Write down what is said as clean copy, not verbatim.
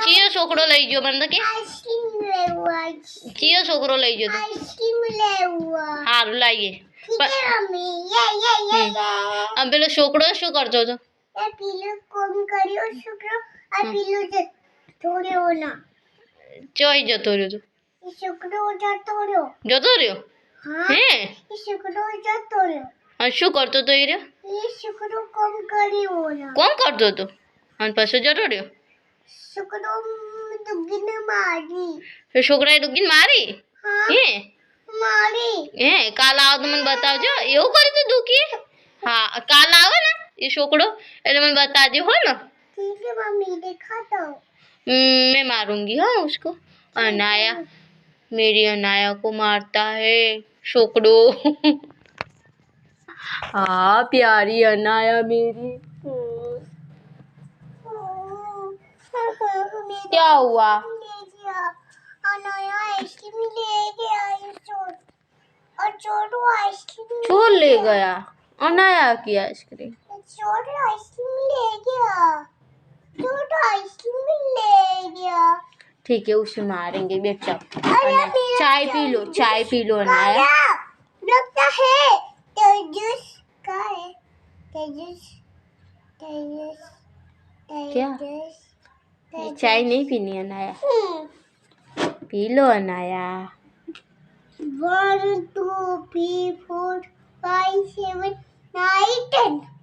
ચિયો છોકરો લઈ ગયો મને તો કે ચિયો છોકરો લઈ ગયો સારું લાવીએ આમ પેલો છોકરો શું કરતો હતો ચોઈ જતો રહ્યો જતો રહ્યો હે શું કરતો હતો એ રહ્યો કોણ કરતો હતો અને પછી જતો રહ્યો છોકરાએ ડુગીને મારી હે કાલ આવો તો મને બતાવજો એવું કર્યું તું દુખી હા કાલ આવે ને એ છોકરો એટલે મને बताजो हो ना मैं मारूंगी हाँ उसको अनाया मेरी अनाया को मारता है छोकड़ो हाँ प्यारी अनाया मेरी क्या हुआ चोर ले गया अनाया की आइसक्रीम ठीक है उसे मारेंगे बैठ जाओ चाय पी लो अनाया लगता है तेजस का है तेजस क्या चाय नहीं पीनी अनाया पी लो अनाया 1 2 3 4 5 7 9 10